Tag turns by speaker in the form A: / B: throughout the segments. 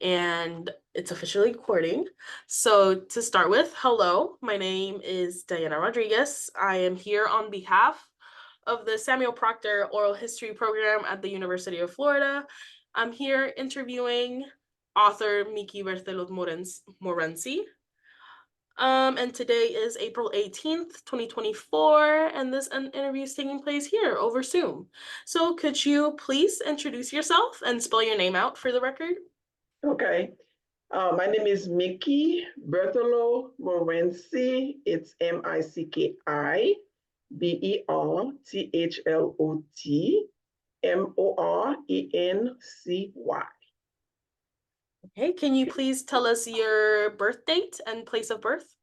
A: And it's officially recording. So to start with, hello, my name is Diana Rodriguez. I am here on behalf of the Samuel Proctor Oral History Program at the University of Florida. I'm here interviewing author Micki Berthelot Morency. And today is April 18th, 2024, and this interview is taking place here over Zoom. So could you please introduce yourself and spell your name out for the record?
B: Okay. My name is Micki Berthelot Morency. It's Micki Berthelot Morency.
A: Okay, can you please tell us your birth date and place of birth?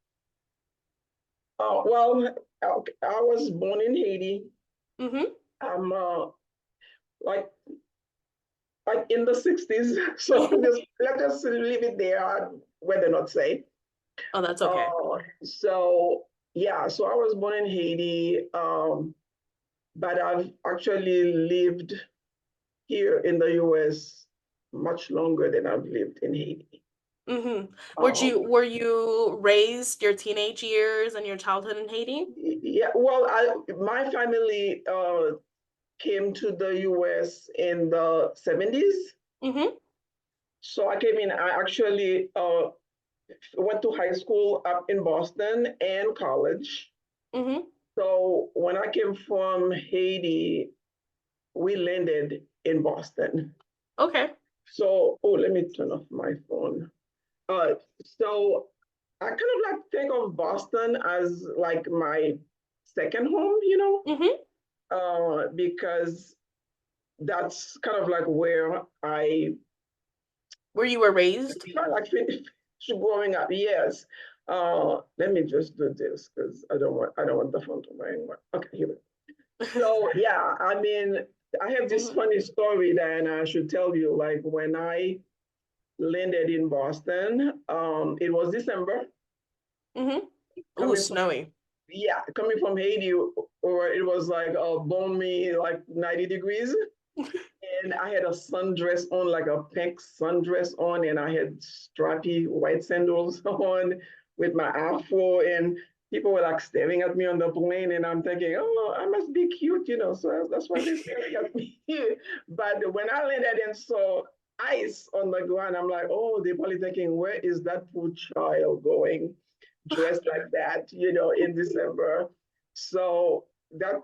B: Well, I was born in Haiti.
A: Mm-hmm.
B: I'm like in the 60s. So let's just leave it there. I'd rather not say.
A: Oh, that's okay.
B: So I was born in Haiti, but I've actually lived here in the US much longer than I've lived in Haiti.
A: Mm-hmm. Were you raised your teenage years and your childhood in Haiti?
B: Yeah, well, my family came to the US in the 70s.
A: Mm-hmm.
B: So I came in, I actually went to high school up in Boston and college.
A: Mm-hmm.
B: So when I came from Haiti, we landed in Boston.
A: Okay.
B: So, let me turn off my phone. So I kind of like think of Boston as like my second home,
A: Mm-hmm.
B: because that's kind of like where
A: Where you were raised?
B: like finished growing up. Yes. Let me just do this because I don't want the phone to ring. Okay, here we go. So yeah, I mean, I have this funny story that I should tell you. Like when I landed in Boston, it was December.
A: Mm-hmm. Ooh,
B: Coming from
A: snowy.
B: coming from Haiti, or it was like balmy, like 90 degrees. And I had a sundress on, like a pink sundress on, and I had strappy white sandals on with my afro, and people were like staring at me on the plane, and I'm thinking, oh, I must be cute, so that's why they're staring at me. But when I landed and saw ice on the ground, I'm like, oh, they're probably thinking, where is that poor child going dressed like that, in December? So that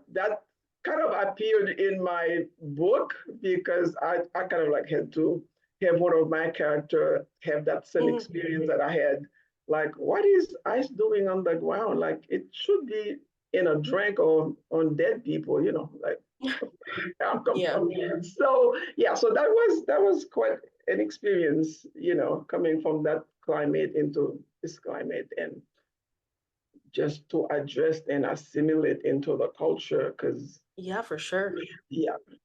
B: kind of appeared in my book because I kind of like had to have one of my character have that same experience that I had. Like, what is ice doing on the ground? Like, it should be in a drink or on dead people, like.
A: Yeah.
B: So so that was quite an experience, coming from that climate into this climate, and just to adjust and assimilate into the culture, because
A: Yeah, for sure.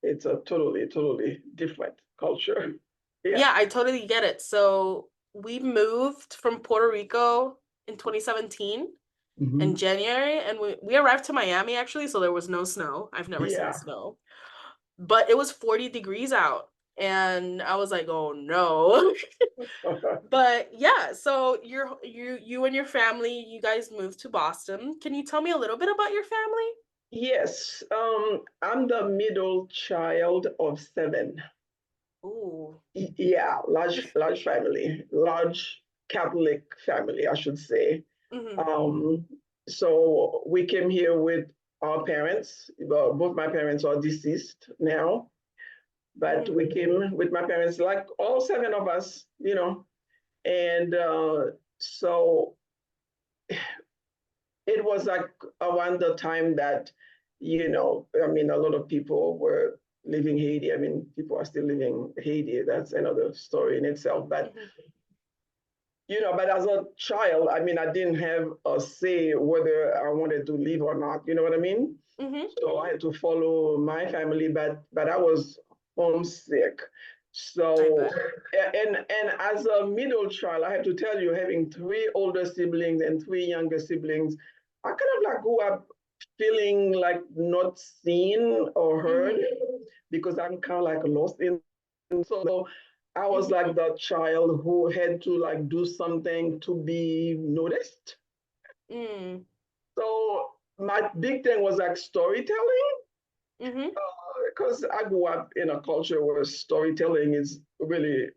B: it's a totally different culture.
A: Yeah, I totally get it. So we moved from Puerto Rico in 2017 in January, and we arrived to Miami actually, so there was no snow. I've never seen snow. But it was 40 degrees out, and I was like, oh no. But yeah, so you and your family, you guys moved to Boston. Can you tell me a little bit about your family?
B: Yes, I'm the middle child of 7.
A: Ooh.
B: Yeah, large family, large Catholic family, I should say.
A: Mm-hmm.
B: Um, so we came here with our parents. Well, both my parents are deceased now, but we came with my parents, like all 7 of us, and so it was like around the time that, I mean, a lot of people were leaving Haiti. I mean, people are still leaving Haiti. That's another story in itself. But you know, but as a child, I mean, I didn't have a say whether I wanted to leave or not. You know what I mean?
A: Mm-hmm.
B: So I had to follow my family, but I was homesick.
A: I
B: So
A: bet.
B: and as a middle child, I have to tell you, having three older siblings and three younger siblings, I kind of like grew up feeling like not seen or heard
A: Mm-hmm.
B: because I'm kind of like lost in. So I was
A: Mm-hmm.
B: like the child who had to like do something to be noticed.
A: Mm.
B: So my big thing was like storytelling
A: Mm-hmm.
B: because I grew up in a culture where storytelling is really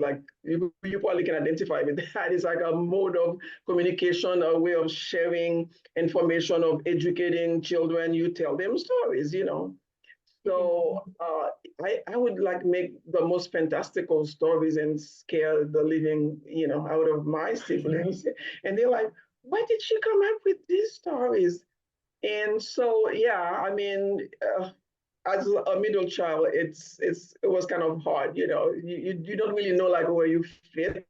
B: like you probably can identify with that. It's like a mode of communication, a way of sharing information, of educating children. You tell them stories, you know.
A: Mm-hmm.
B: So I would like make the most fantastical stories and scare the living, you know, out of my siblings. And they're like, where did she come up with these stories? And so, yeah, I mean, as a middle child, it was kind of hard, you know. You don't really know like where you fit.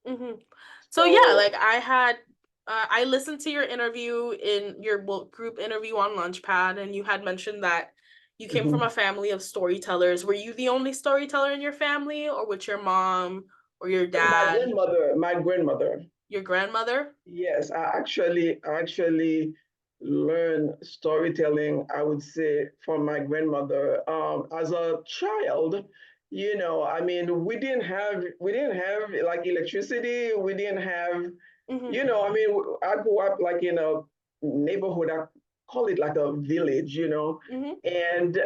A: Mm-hmm. So yeah,
B: So
A: like I listened to your interview in your group interview on Launchpad, and you had mentioned that you came from
B: mhm.
A: a family of storytellers. Were you the only storyteller in your family, or with your mom or your dad,
B: My grandmother,
A: your grandmother?
B: yes, I actually learned storytelling, I would say, from my grandmother. As a child, you know, I mean, we didn't have like electricity. We didn't have,
A: Mm-hmm.
B: you know, I mean, I grew up like in a neighborhood. I call it like a village, you know,
A: Mm-hmm.
B: and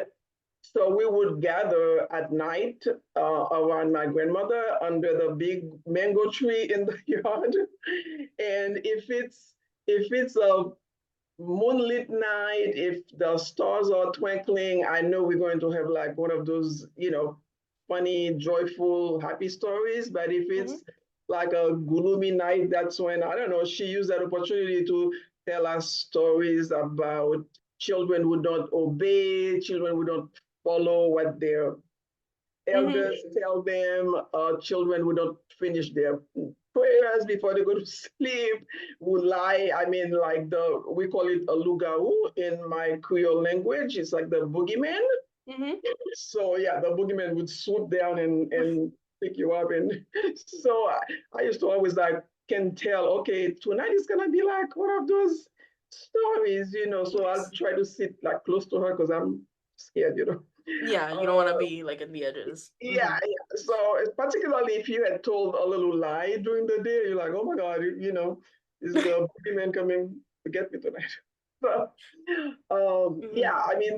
B: so we would gather at night around my grandmother under the big mango tree in the yard. And if it's a moonlit night, if the stars are twinkling, I know we're going to have like one of those, you know, funny, joyful, happy stories. But if
A: Mm-hmm.
B: it's like a gloomy night, that's when, I don't know, she used that opportunity to tell us stories about children who don't obey, children who don't follow what their
A: Mm-hmm.
B: elders tell them, children who don't finish their prayers before they go to sleep, who lie. I mean, like we call it a lugau in my Creole language. It's like the boogeyman.
A: Mm-hmm.
B: So yeah, the boogeyman would swoop down and pick you up. And so I used to always like can tell, okay, tonight is gonna be like one of those stories, you know. So I'll
A: Nice.
B: try to sit like close to her because I'm scared, you know.
A: Yeah, you don't want to
B: Uh,
A: be like in the edges.
B: yeah,
A: Mm-hmm.
B: yeah. So particularly if you had told a little lie during the day, you're like, oh my God, you know, is the boogeyman coming to get me tonight? So,
A: Mm-hmm.
B: yeah, I mean,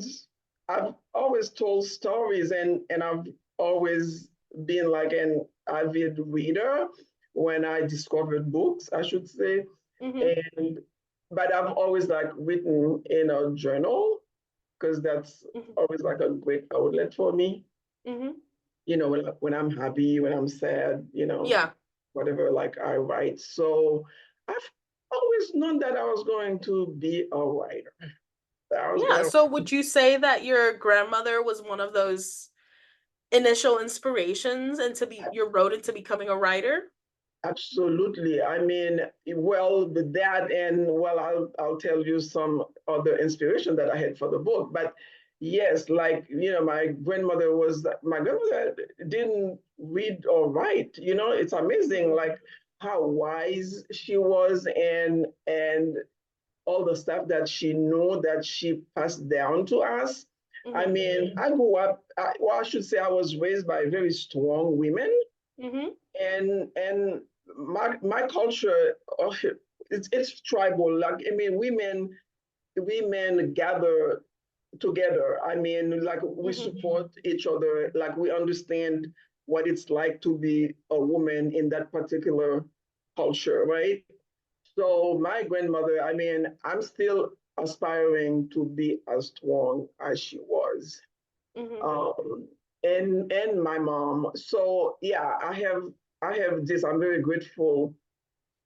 B: I've always told stories and I've always been like an avid reader when I discovered books, I should say.
A: Mm-hmm.
B: And but I've always like written in a journal because that's
A: Mm-hmm.
B: always like a great outlet for me.
A: Mm-hmm.
B: You know, when I'm happy, when I'm sad, you know,
A: Yeah.
B: whatever, like I write. So I've always known that I was going to be a writer. I was
A: Yeah.
B: gonna
A: So would you say that your grandmother was one of those initial inspirations into your road into becoming a writer?
B: absolutely. I mean, well, with that, and well, I'll tell you some other inspiration that I had for the book. But yes, like you know, my grandmother didn't read or write. You know, it's amazing,
A: Mm-hmm.
B: like how wise she was, and all the stuff that she knew that she passed down to us. I
A: Mm-hmm.
B: mean, I grew up. Well, I should say I was raised by very strong women,
A: Mm-hmm.
B: and my culture, it's tribal. Like I mean, women gather together. I mean, like we
A: Mm-hmm.
B: support each other. Like we understand what it's like to be a woman in that particular culture, right? So my grandmother, I mean, I'm still aspiring to be as strong as she was.
A: Mm-hmm.
B: Um, and my mom. So yeah, I have this. I'm very grateful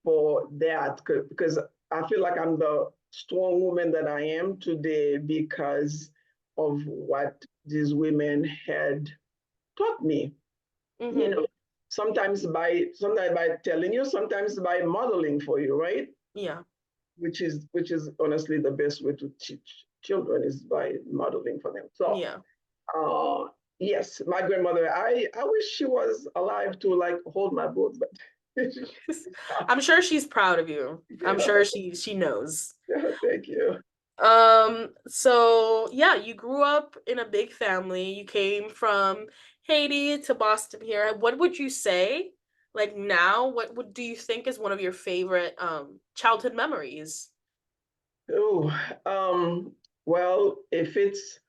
B: for that because I feel like I'm the strong woman that I am today because of what these women had taught me. You
A: Mm-hmm.
B: know, sometimes by telling you, sometimes by modeling for you, right?
A: Yeah.
B: Which is honestly the best way to teach children is by modeling for them. So
A: Yeah.
B: uh yes, my grandmother, I wish she was alive to like hold my book, but she's not.
A: I'm sure she's proud of you. I'm
B: Yeah,
A: sure she knows.
B: yeah, thank you.
A: So yeah, you grew up in a big family. You came from Haiti to Boston here. What would you say, like now, what would do you think is one of your favorite childhood memories?
B: Oh, well, if it's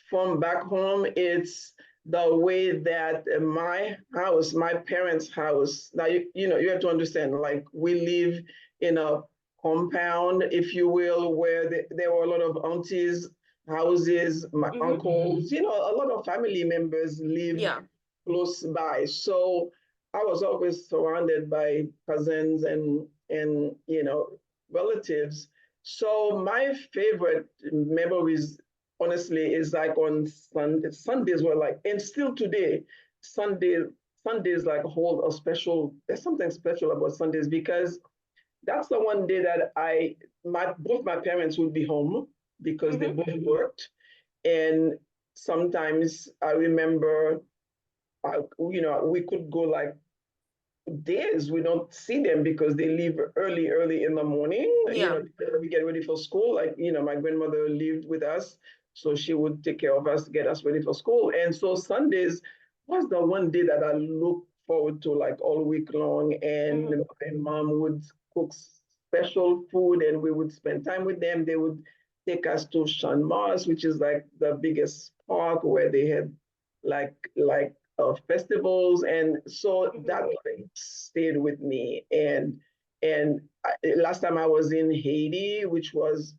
B: from back home, it's the way that my house, my parents' house. Now, you have to understand, like we live in a compound, if you will, where there were a lot of aunties' houses, my
A: Mm-hmm.
B: uncles, a lot of family members lived
A: Yeah.
B: close by. So I was always surrounded by cousins and relatives. So my favorite memories, honestly, is like on Sunday. Sundays were like, and still today, Sunday Sundays like hold a special. There's something special about Sundays because that's the one day that both my parents would be home because they
A: Mm-hmm.
B: both worked, and sometimes I remember, we could go like days we don't see them because they leave early in the morning.
A: Yeah.
B: We get ready for school. Like, my grandmother lived with us, so she would take care of us, get us ready for school. And so Sundays was the one day that I look forward to like all week long. And
A: Mm-hmm.
B: my mom would cook special food and we would spend time with them. They would take us to Sean Mars, which is like the biggest park where they had festivals, and so
A: Mm-hmm.
B: that like stayed with me. And last time I was in Haiti, which was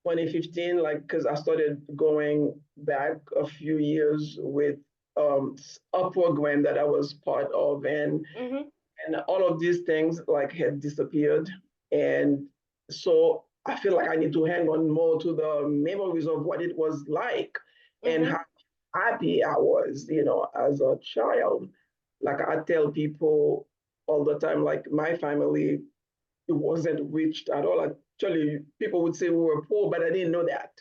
B: 2015, like because I started going back a few years with a program that I was part of,
A: Mm-hmm.
B: and all of these things like had disappeared, and so I feel like I need to hang on more to the memories of what it was like and
A: Mm-hmm.
B: how happy I was, as a child. Like I tell people all the time, like my family, it wasn't rich at all. Actually, people would say we were poor, but I didn't know that.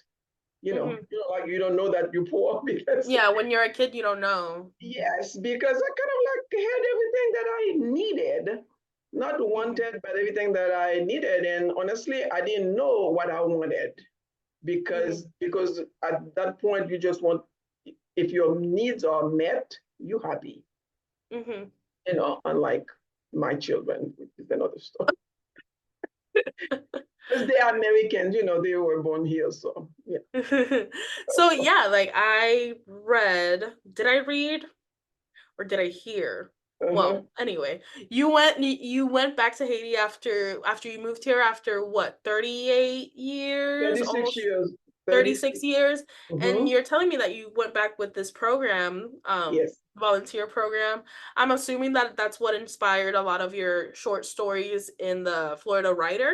A: Mm-hmm.
B: Like you don't know that you're poor because
A: Yeah, when you're a kid, you don't know.
B: yes, because I kind of like had everything that I needed, not
A: Mm-hmm.
B: wanted, but everything that I needed. And honestly, I didn't know what I wanted
A: Mm-hmm.
B: because at that point you just want, if your needs are met, you happy.
A: Mm-hmm.
B: Unlike my children, which is another story. Because they are Americans, they were born here, so yeah.
A: So yeah, like did I read or did I hear?
B: Uh-huh.
A: Well, anyway, you went back to Haiti after you moved here after what, 38 years,
B: 36
A: almost
B: years.
A: 36
B: 36.
A: years, and
B: Mm-hmm.
A: you're telling me that you went back with this program,
B: Yes.
A: volunteer program. I'm assuming that that's what inspired a lot of your short stories in the Florida Writer,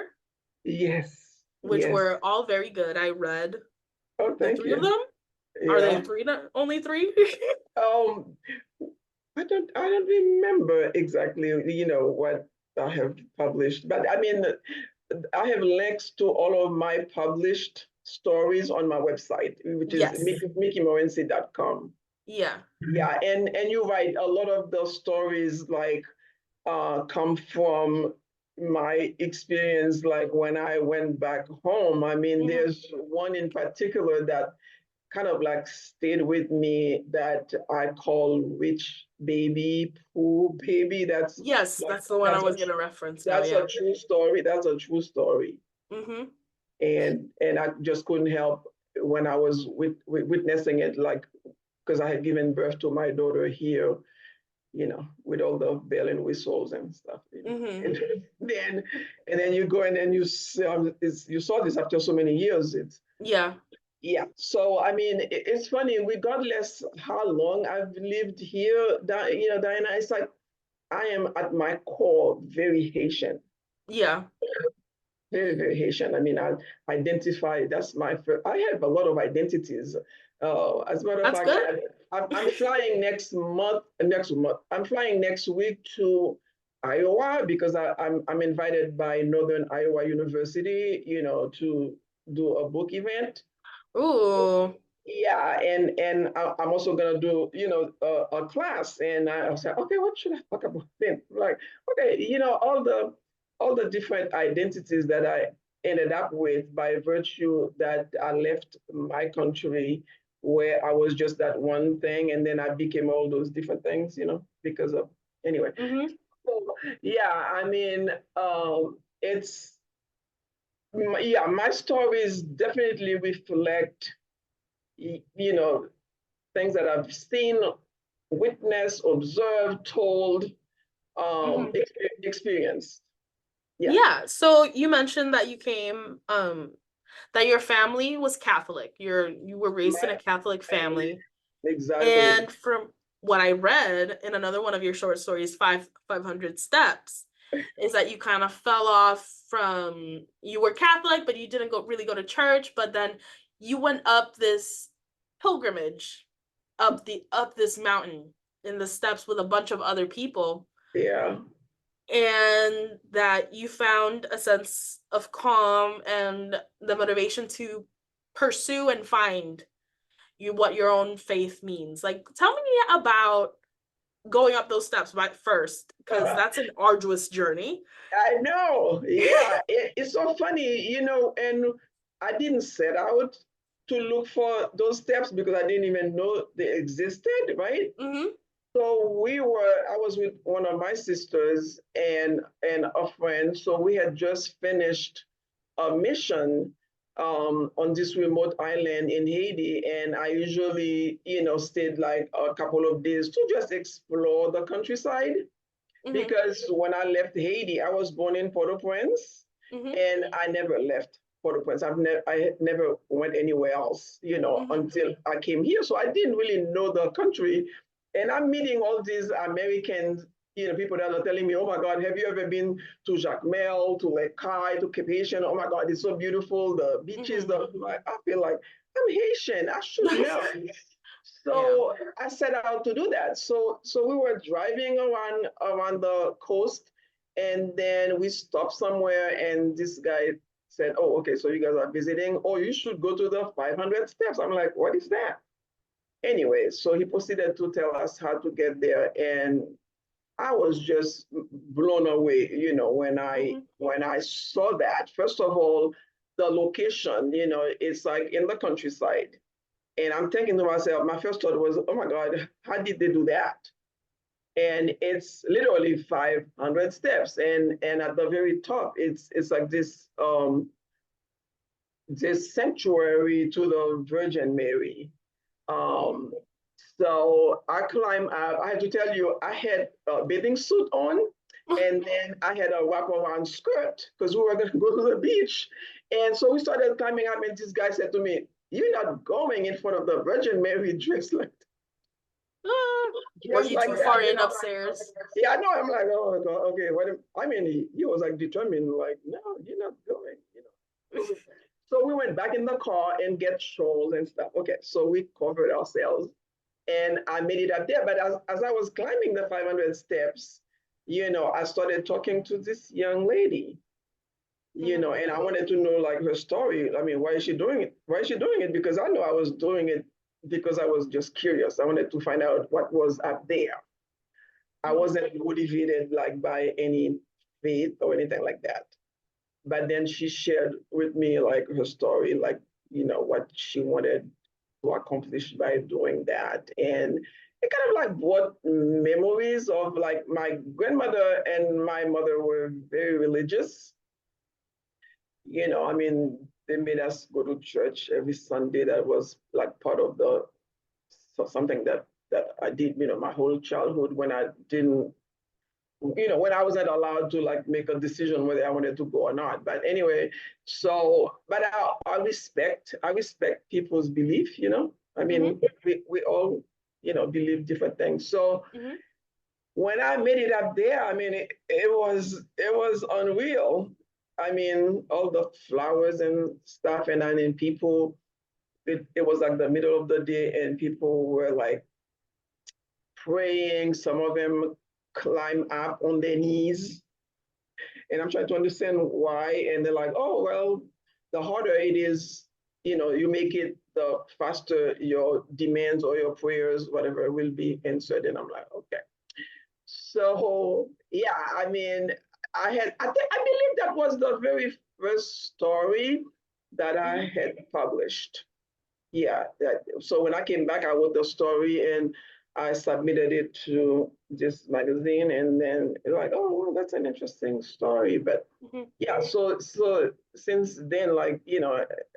B: Yes.
A: which
B: Yes.
A: were all very good. I read
B: Oh,
A: the
B: thank
A: three of
B: you.
A: them. Are they
B: Yeah.
A: three? Only three?
B: Um, I don't remember exactly, what I have published, but I mean, I have links to all of my published stories on my website, which is
A: Yes.
B: MickiMorency.com.
A: Yeah.
B: Yeah, and you're right. A lot of the stories like come from my experience, like when I went back home. I mean,
A: Hmm.
B: there's one in particular that kind of like stayed with me that I call Rich Baby, Pooh Baby. That's
A: Yes,
B: like
A: that's the one I
B: that's a
A: was gonna reference now.
B: that's a
A: Yeah.
B: true story. That's a true story,
A: Hmm.
B: and I just couldn't help when I was witnessing it, like because I had given birth to my daughter here, with all the bell and whistles and stuff.
A: Hmm.
B: And then and then you go and then you saw this after so many years. It's
A: Yeah.
B: Yeah. So I mean, it's funny. Regardless how long I've lived here, Diana, it's like I am at my core very Haitian,
A: Yeah.
B: very very Haitian. I mean, I identify. That's my first. I have a lot of identities. As a matter of
A: That's
B: fact,
A: good.
B: I'm flying next month. Next month, I'm flying next week to Iowa because I'm invited by Northern Iowa University, to do a book event.
A: Ooh.
B: Yeah, and I'm also gonna do, a class, and I was like, okay, what should I talk about then? Like, okay, all the different identities that I ended up with by virtue that I left my country where I was just that one thing, and then I became all those different things, because of anyway.
A: Mm-hmm.
B: So, yeah, I mean, it's yeah, my stories definitely reflect, you know, things that I've seen, witnessed, observed, told,
A: Mm-hmm.
B: experienced. Yeah,
A: Yeah. So you mentioned that you came, that your family was Catholic. You were raised in
B: my
A: a Catholic
B: family,
A: family.
B: exactly.
A: And from what I read in another one of your short stories, 500 Steps, is that you kind of fell off from, you were Catholic, but you didn't really go to church, but then you went up this pilgrimage, up this mountain in the steps with a bunch of other people,
B: Yeah,
A: and that you found a sense of calm and the motivation to pursue and find what your own faith means. Like, tell me about going up those steps by first, because that's an arduous journey.
B: I know. Yeah, it's so funny, and I didn't set out to look for those steps because I didn't even know they existed, right?
A: Mm-hmm.
B: So I was with one of my sisters and a friend. So we had just finished a mission on this remote island in Haiti, and I usually, stayed like a couple of days to just explore the countryside.
A: Mm-hmm.
B: Because when I left Haiti, I was born in Port-au-Prince,
A: Mm-hmm.
B: and I never left Port-au-Prince. I never went anywhere else,
A: Mm-hmm.
B: until I came here. So I didn't really know the country. And I'm meeting all these Americans, people that are telling me, oh my God, have you ever been to Jacmel, to Lake Kai, to Cape Haitian? Oh my God, it's so beautiful. The beaches, I feel like I'm Haitian. I should know.
A: Yeah.
B: So I set out to do that. So we were driving around the coast, and then we stopped somewhere, and this guy said, "Oh, okay, so you guys are visiting. Oh, you should go to the 500 steps." I'm like, "What is that?" Anyway, so he proceeded to tell us how to get there, and I was just blown away,
A: Mm-hmm.
B: when I saw that. First of all, the location, it's like in the countryside. And I'm thinking to myself, my first thought was, oh my God, how did they do that? And it's literally 500 steps. And at the very top, it's like this sanctuary to the Virgin Mary.
A: Mm-hmm.
B: Um, so I climbed up. I had to tell you, I had a bathing suit on, and then I had a wraparound skirt because we were going to go to the beach. And so we started climbing up, and this guy said to me, "You're not going in front of the Virgin Mary dressed like
A: Were
B: dressed
A: you
B: like
A: too
B: that."
A: far in upstairs?
B: Yeah, I know. I'm like, oh God, okay. I mean, he was like determined, like, no, you're not going. So we went back in the car and get shawls and stuff. Okay, so we covered ourselves, and I made it up there. But as I was climbing the 500 steps, I started talking to this young lady,
A: Mm-hmm.
B: and I wanted to know like her story. I mean, why is she doing it? Why is she doing it? Because I know I was doing it because I was just curious. I wanted to find out what was up there. I
A: Mm-hmm.
B: wasn't motivated like by any faith or anything like that. But then she shared with me like her story, like, what she wanted to accomplish by doing that. And it kind of like brought memories of like my grandmother and my mother were very religious. I mean, they made us go to church every Sunday. That was like part of the something that I did, my whole childhood when I didn't, when I wasn't allowed to like make a decision whether I wanted to go or not. But anyway, but I respect people's belief. I
A: Mm-hmm.
B: mean, we all, believe different things. So
A: Mm-hmm.
B: when I made it up there, I mean, it was unreal. I mean, all the flowers and stuff, and I mean, people. It was like the middle of the day, and people were like praying, some of them climb up on their knees. And I'm trying to understand why. And they're like, oh, well, the harder it is, you make it, the faster your demands or your prayers, whatever, will be answered. And I'm like, okay. So yeah, I mean, I believe that was the very first story that I had published. Yeah. So when I came back, I wrote the story and I submitted it to this magazine, and then like, oh, well, that's an interesting story. But yeah, so since then, like,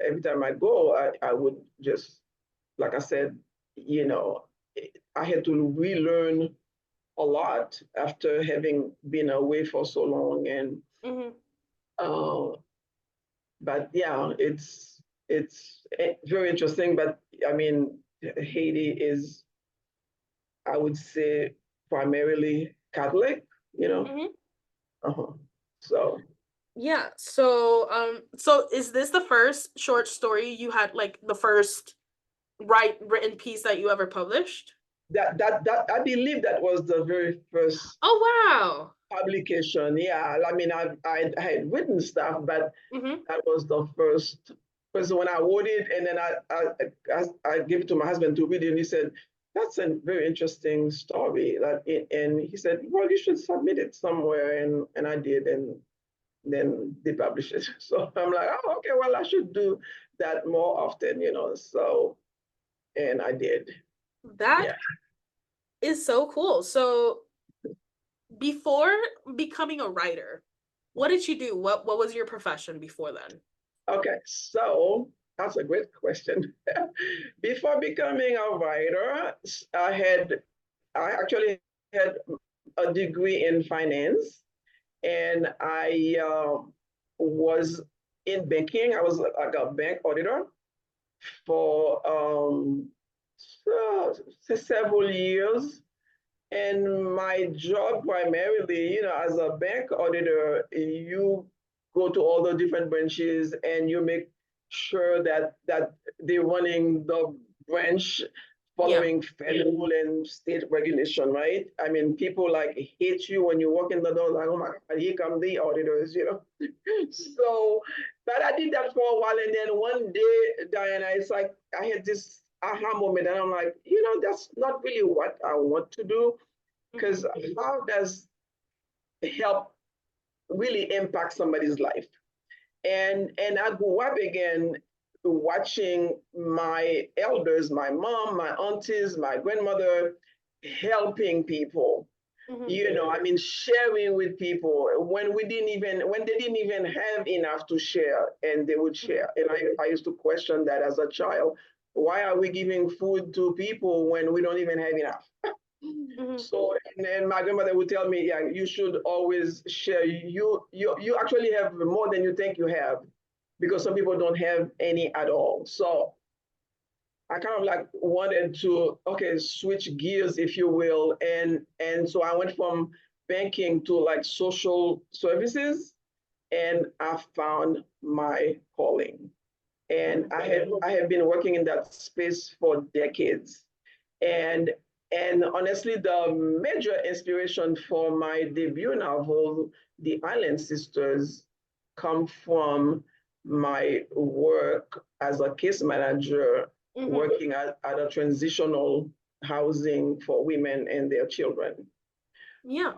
B: every time I go, I would just, like I said, you know, I had to relearn a lot after having been away for so long. And uh, but yeah, it's very interesting. But I mean, Haiti is, I would say, primarily Catholic, you know. Uh-huh. So
A: Yeah. So is this the first short story you had, like the first written piece that you ever published?
B: that I believe that was the very first
A: Oh wow.
B: publication. Yeah, I mean, I had written stuff, but that was the first. Because when I wrote it, and then I gave it to my husband to read it, and he said, "That's a very interesting story." And he said, "Well, you should submit it somewhere," and I did, and then they published it. So I'm like, "Oh, okay. Well, I should do that more often," So, and I did.
A: That
B: Yeah.
A: is so cool. So before becoming a writer, what did you do? What was your profession before then?
B: Okay, so that's a great question. Before becoming a writer, I actually had a degree in finance, and I was in banking. I was like a bank auditor for several years. And my job primarily, as a bank auditor, you go to all the different branches and you make sure that they're running the branch
A: Yeah.
B: following federal and state regulation, right? I mean, people like hate you when you walk in the door, like, oh my God, here come the auditors. So, but I did that for a while, and then one day, Diana, it's like I had this aha moment, and I'm like, that's not really what I want to do, because how does help really impact somebody's life? And I grew up again watching my elders, my mom, my aunties, my grandmother, helping people. I mean, sharing with people when they didn't even have enough to share, and they would share. And I used to question that as a child. Why are we giving food to people when we don't even have enough? So, and then my grandmother would tell me, yeah, you should always share. You actually have more than you think you have, because some people don't have any at all. So I kind of like wanted to, okay, switch gears, if you will. And so I went from banking to like social services, and I found my calling. And I have been working in that space for decades. And and honestly, the major inspiration for my debut novel, The Island Sisters, come from my work as a case manager, working at a transitional housing for women and their children.
A: Yeah.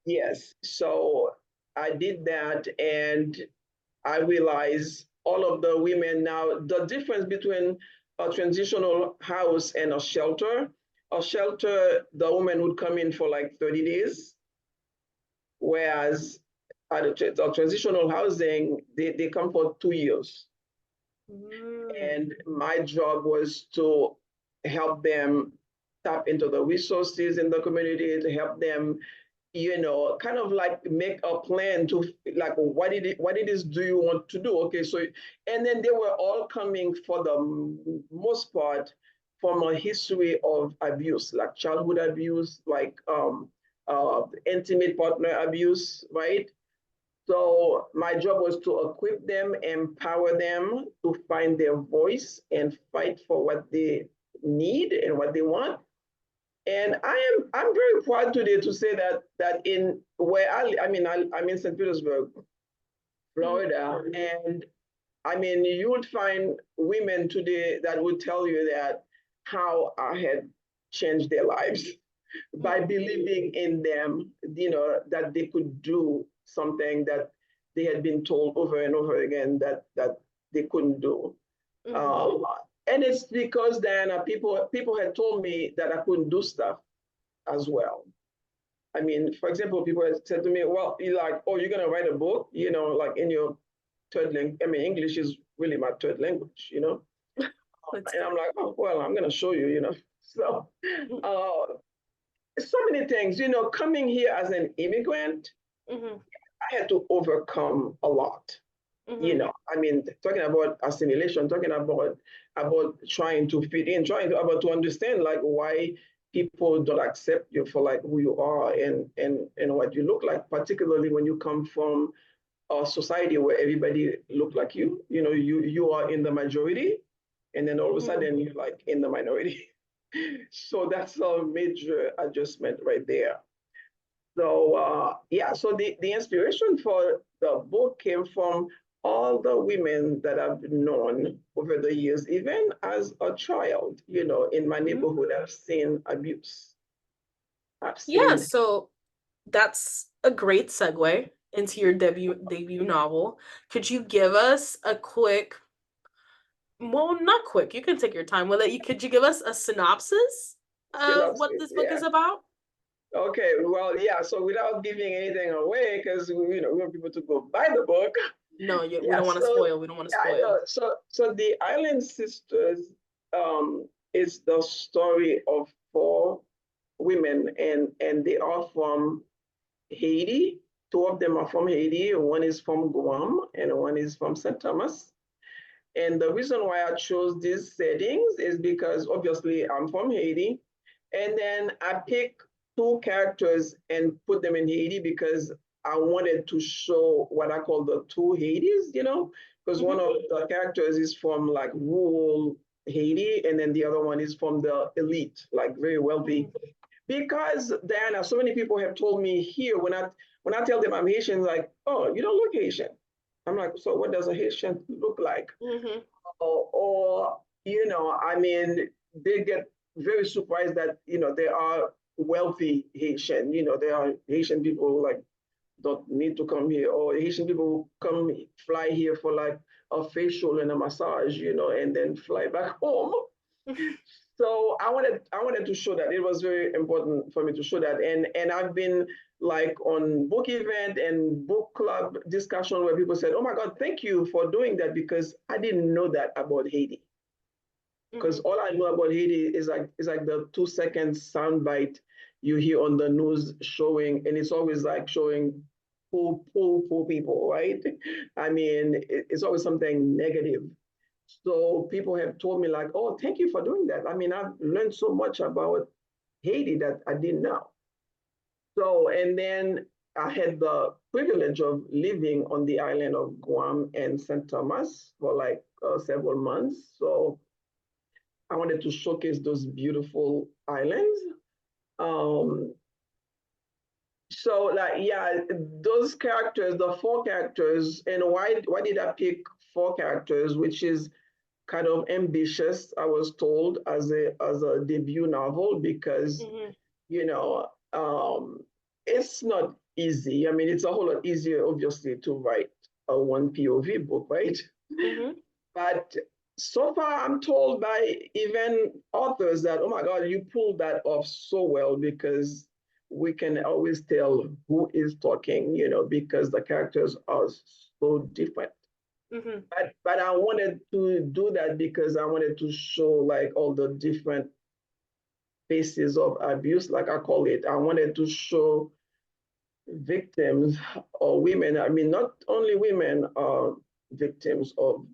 B: Yes, so I did that, and I realized all of the women now, the difference between a transitional house and a shelter, the woman would come in for like 30 days, whereas at a transitional housing, they come for 2 years. And my job was to help them tap into the resources in the community, to help them, kind of like make a plan to like what it is do you want to do? Okay, so and then they were all coming for the most part from a history of abuse, like childhood abuse, like intimate partner abuse, right? So my job was to equip them, empower them to find their voice and fight for what they need and what they want. And I'm very proud today to say that in where I'm in St. Petersburg, Florida, and I mean, you would find women today that would tell you that how I had changed their lives by believing in them, that they could do something that they had been told over and over again that they couldn't do. Uh, and it's because Diana, people had told me that I couldn't do stuff as well. I mean, for example, people had said to me, well, you're like, oh, you're gonna write a book, like in your third language. I mean, English is really my third language. And I'm like, oh, well, I'm gonna show you. So so many things, coming here as an immigrant, I had to overcome a lot. I mean, talking about assimilation, talking about trying to fit in, about to understand like why people don't accept you for like who you are and what you look like, particularly when you come from a society where everybody look like you. You are in the majority, and then all of a sudden you're like in the minority. So that's a major adjustment right there. So yeah, so the inspiration for the book came from all the women that I've known over the years, even as a child, in my neighborhood, I've seen abuse. I've
A: Yeah,
B: seen.
A: so that's a great segue into your debut novel. Could you give us a quick, well, not quick, you can take your time with it. Could you give us a synopsis of what
B: Synopsis,
A: this book
B: yeah.
A: is about?
B: Okay, well, yeah, so without giving anything away, because we want people to go buy the book.
A: No, we
B: Yeah,
A: don't want to
B: so
A: spoil. We don't want to
B: I know.
A: spoil.
B: So the Island Sisters is the story of four women, and they are from Haiti. Two of them are from Haiti. One is from Guam, and one is from St. Thomas. And the reason why I chose these settings is because obviously I'm from Haiti. And then I picked two characters and put them in Haiti because I wanted to show what I call the two Haitis, because one of the characters is from like rural Haiti, and then the other one is from the elite, like very wealthy. Because Diana, so many people have told me here when I tell them I'm Haitian, like, oh, you don't look Haitian. I'm like, so what does a Haitian look like? Or I mean, they get very surprised that there are wealthy Haitian. There are Haitian people like don't need to come here, or Haitian people come fly here for like a facial and a massage, and then fly back home. So I wanted to show that. It was very important for me to show that, and I've been like on book event and book club discussion where people said, "Oh my God, thank you for doing that," because I didn't know that about Haiti. Because all I know about Haiti is like the 2 second soundbite you hear on the news showing, and it's always like showing poor people, right? I mean, it's always something negative. So people have told me like, oh, thank you for doing that. I mean, I've learned so much about Haiti that I didn't know. So, and then I had the privilege of living on the island of Guam and St. Thomas for like several months. So I wanted to showcase those beautiful islands. Um, so like, yeah, those characters, the four characters, and why did I pick four characters, which is kind of ambitious, I was told, as a debut novel, because you know it's not easy. I mean, it's a whole lot easier, obviously, to write a one POV book, right? But so far, I'm told by even authors that, oh my God, you pulled that off so well, because we can always tell who is talking, because the characters are so different. But I wanted to do that because I wanted to show like all the different faces of abuse, like I call it. I wanted to show victims or women. I mean, not only women are victims of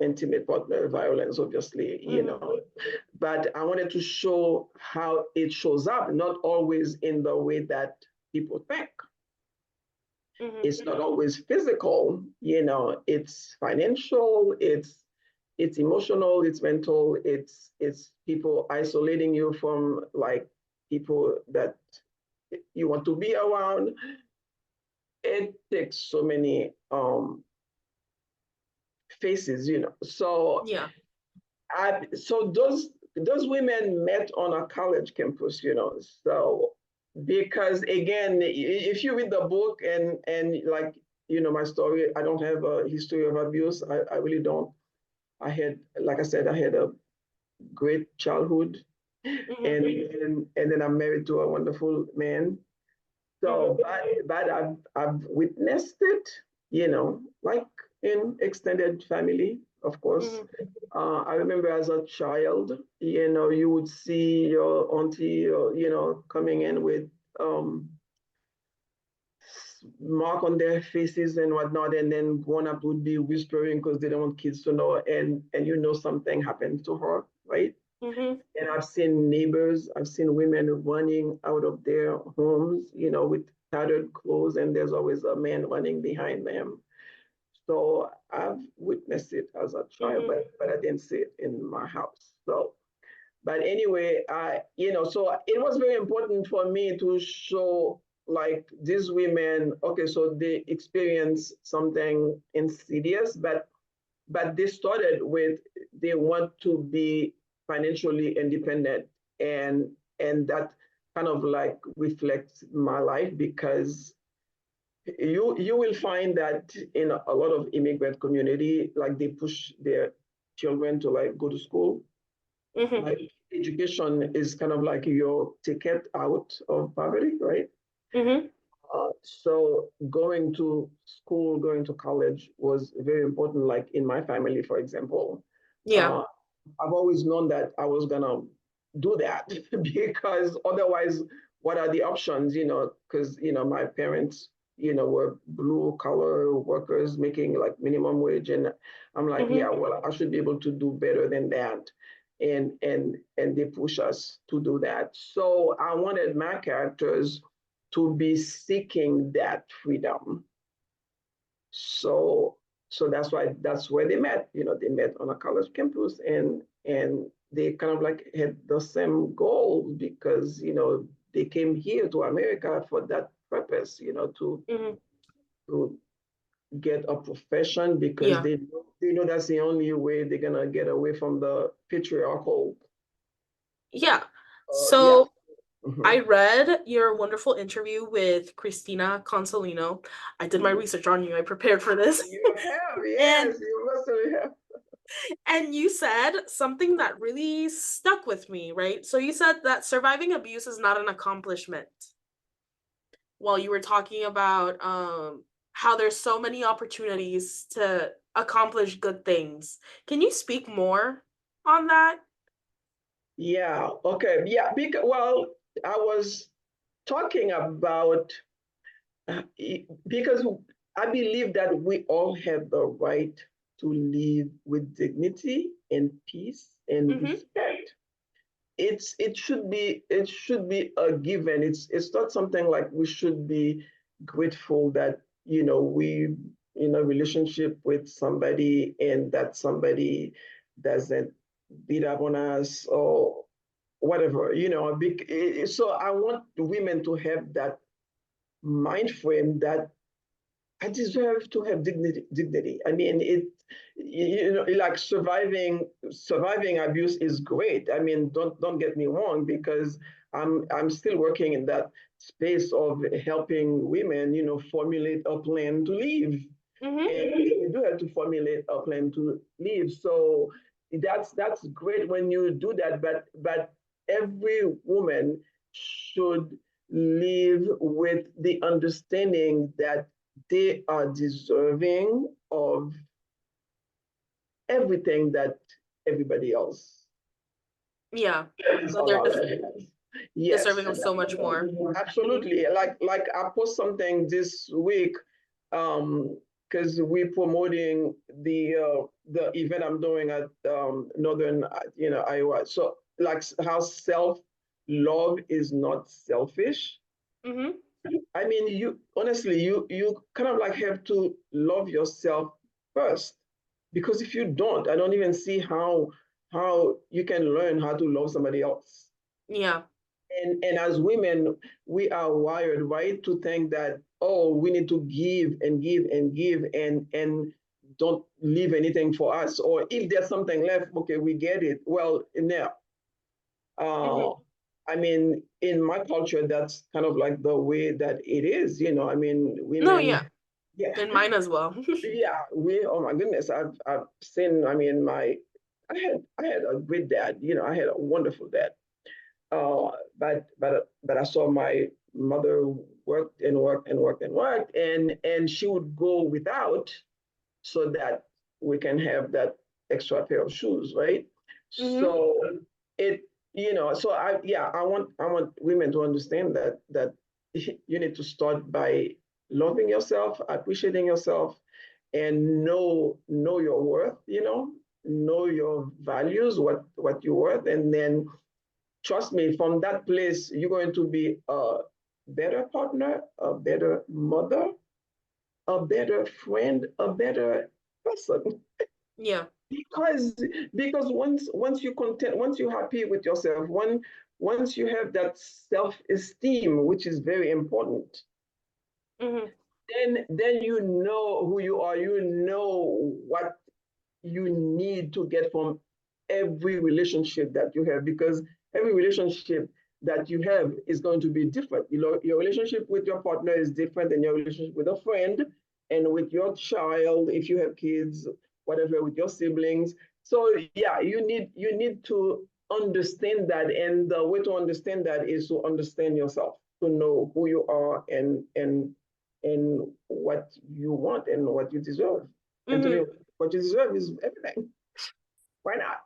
B: intimate partner violence, obviously, but I wanted to show how it shows up, not always in the way that people think. It's not always physical, it's financial, it's emotional, it's mental, it's people isolating you from like people that you want to be around. It takes so many faces, So
A: Yeah.
B: so those women met on a college campus, So because again, if you read the book and like my story, I don't have a history of abuse. I really don't. I had, like I said, I had a great childhood,
A: Mm-hmm.
B: and then I'm married to a wonderful man.
A: Mm-hmm.
B: So, but I've witnessed it, like in extended family, of course.
A: Mm-hmm.
B: I remember as a child, you would see your auntie, coming in with mark on their faces and whatnot, and then grown up would be whispering because they don't want kids to know, and something happened to her, right?
A: Mm-hmm.
B: And I've seen neighbors, I've seen women running out of their homes, with tattered clothes, and there's always a man running behind them. So I've witnessed it as a child,
A: Mm-hmm.
B: but I didn't see it in my house. So, but anyway, so it was very important for me to show like these women, okay, so they experience something insidious, but they started with they want to be financially independent, and that kind of like reflects my life, because you will find that in a lot of immigrant community, like they push their children to like go to school.
A: Mm-hmm.
B: Like education is kind of like your ticket out of poverty, right?
A: Mm-hmm.
B: So going to school, going to college was very important. Like in my family, for example,
A: Yeah.
B: uh, I've always known that I was gonna do that because otherwise, what are the options? Because my parents, were blue collar workers making like minimum wage, and I'm like,
A: Mm-hmm.
B: yeah, well, I should be able to do better than that, and they push us to do that. So I wanted my characters to be seeking that freedom. So that's where they met. They met on a college campus, and they kind of like had the same goal, because they came here to America for that purpose,
A: Mm-hmm.
B: to get a profession, because
A: Yeah.
B: they know that's the only way they're gonna get away from the patriarchal.
A: Yeah.
B: Yeah.
A: So I
B: Mhm.
A: read your wonderful interview with Christina Consolino. I did my research on you. I prepared for this.
B: You have,
A: and
B: yes, you must have.
A: and you said something that really stuck with me, right? So you said that surviving abuse is not an accomplishment. While you were talking about how there's so many opportunities to accomplish good things. Can you speak more on that?
B: Yeah, okay. Yeah, well, I was talking about because I believe that we all have the right to live with dignity and peace and
A: Mhm.
B: respect. It should be a given. It's not something like we should be grateful that we in a relationship with somebody, and that somebody doesn't beat up on us or whatever. So I want women to have that mind frame that I deserve to have dignity. I mean, like surviving abuse is great. I mean, don't get me wrong, because I'm still working in that space of helping women, formulate a plan to leave.
A: Mhm.
B: And you do have to formulate a plan to leave. So that's great when you do that, but every woman should live with the understanding that they are deserving of everything that everybody else
A: Yeah.
B: is
A: So they're
B: allowed to have. Yes,
A: deserving of so much more. Mhm.
B: absolutely. Like I post something this week, because we're promoting the event I'm doing at Northern Iowa. So like how self love is not selfish.
A: Mhm.
B: I mean, you honestly, you kind of like have to love yourself first, because if you don't, I don't even see how you can learn how to love somebody else.
A: Yeah.
B: And as women, we are wired, right, to think that, oh, we need to give and give and give and don't leave anything for us. Or if there's something left, okay, we get it. Well, no. Uh,
A: Mm-hmm.
B: I mean, in my culture, that's kind of like the way that it is, you know. I mean,
A: No,
B: women,
A: yeah,
B: yeah,
A: and mine as well.
B: yeah, oh my goodness, I've seen, I mean, I had a great dad, you know, I had a wonderful dad. But I saw my mother worked and worked and worked and worked, and she would go without so that we can have that extra pair of shoes, right?
A: Mm-hmm.
B: So it, you know, so I want women to understand that you need to start by loving yourself, appreciating yourself, and know your worth, you know your values, what you're worth, and then trust me, from that place, you're going to be a better partner, a better mother, a better friend, a better person.
A: Yeah.
B: Because once you're content, once you're happy with yourself, once you have that self-esteem, which is very important,
A: Mm-hmm.
B: then you know who you are. You know what you need to get from every relationship that you have, because every relationship that you have is going to be different. You know, your relationship with your partner is different than your relationship with a friend and with your child, if you have kids, whatever, with your siblings. So yeah, you need to understand that, and the way to understand that is to understand yourself, to know who you are and what you want and what you deserve. And to me,
A: Mm-hmm.
B: what you deserve is everything. Why not?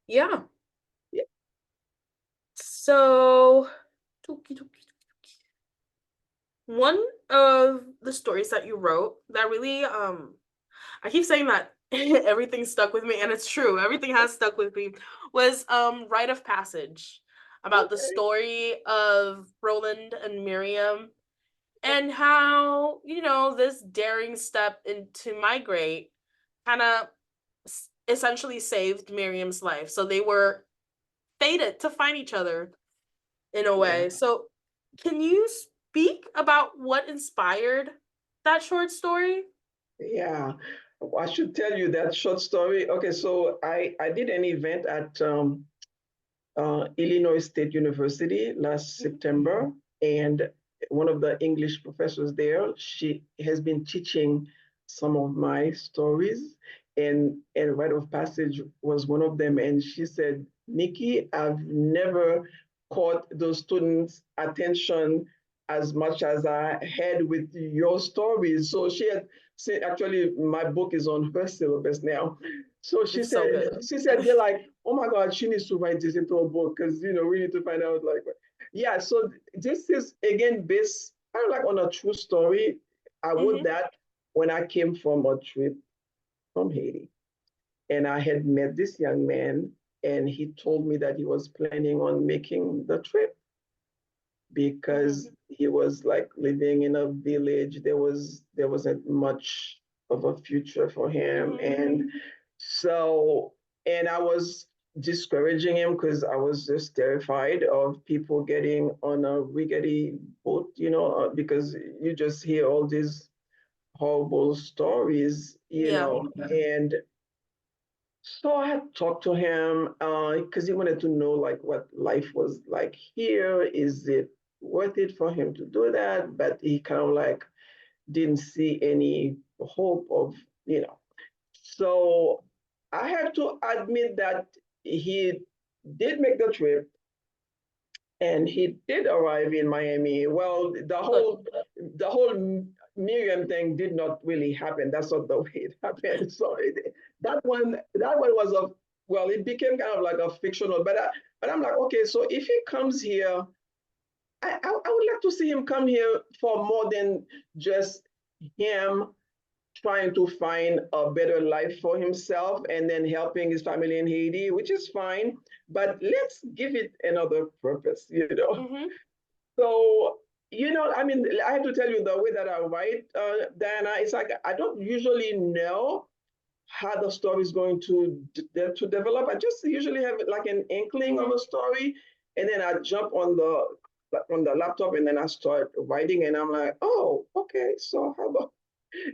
A: Yeah.
B: Yeah.
A: So, one of the stories that you wrote that really I keep saying that everything stuck with me, and it's true. Everything has stuck with me. Was Rite of Passage, about the
B: Okay.
A: story of Roland and Miriam, and how, this daring step into migrate kind of essentially saved Miriam's life. So they were fated to find each other in a
B: Yeah.
A: way. So can you speak about what inspired that short story?
B: Yeah. I should tell you that short story. Okay, so I did an event at Illinois State University last September, and one of the English professors there, she has been teaching some of my stories, and Rite of Passage was one of them. And she said, "Micki, I've never caught those students' attention as much as I had with your stories." So she had said, actually, my book is on her syllabus now. So she
A: It's so
B: said,
A: good.
B: she said, they're like, oh my God, she needs to write this into a book, because we need to find out, like, yeah. So this is again based kind of like on a true story. I wrote
A: Hmm.
B: that when I came from a trip from Haiti, and I had met this young man, and he told me that he was planning on making the trip
A: Hmm.
B: because he was like living in a village. There wasn't much of a future for him,
A: Hmm.
B: and so and I was discouraging him because I was just terrified of people getting on a rickety boat, because you just hear all these horrible stories,
A: Yeah.
B: and so I had talked to him because he wanted to know like what life was like here. Is it worth it for him to do that? But he kind of like didn't see any hope of, you know. So I have to admit that he did make the trip and he did arrive in Miami. Well,
A: Good.
B: the whole Miriam thing did not really happen. That's not the way it happened. So that one was a well, it became kind of like a fictional. But I'm like, okay, so if he comes here, I would like to see him come here for more than just him trying to find a better life for himself and then helping his family in Haiti, which is fine. But let's give it another purpose.
A: Hmm.
B: So, I mean, I have to tell you the way that I write, Diana, it's like I don't usually know how the story is going to develop. I just usually have like an inkling of
A: Hmm.
B: a story. And then I jump on the laptop and then I start writing and I'm like, oh, okay, so how about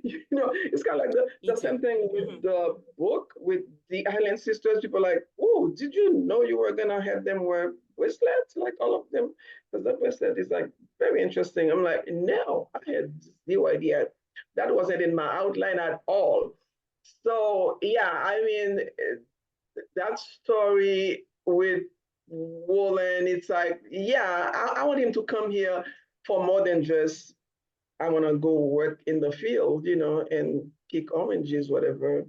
B: it's kind of like
A: Me
B: the
A: too.
B: same thing
A: Mm-hmm.
B: with the book with the Island Sisters. People are like, oh, did you know you were gonna have them wear bracelets, like all of them? Because the bracelet is like very interesting. I'm like, no, I had zero idea. That wasn't in my outline at all. So yeah, I mean, that story with Woolen, it's like, yeah, I want him to come here for more than just I want to go work in the field, and pick oranges, whatever.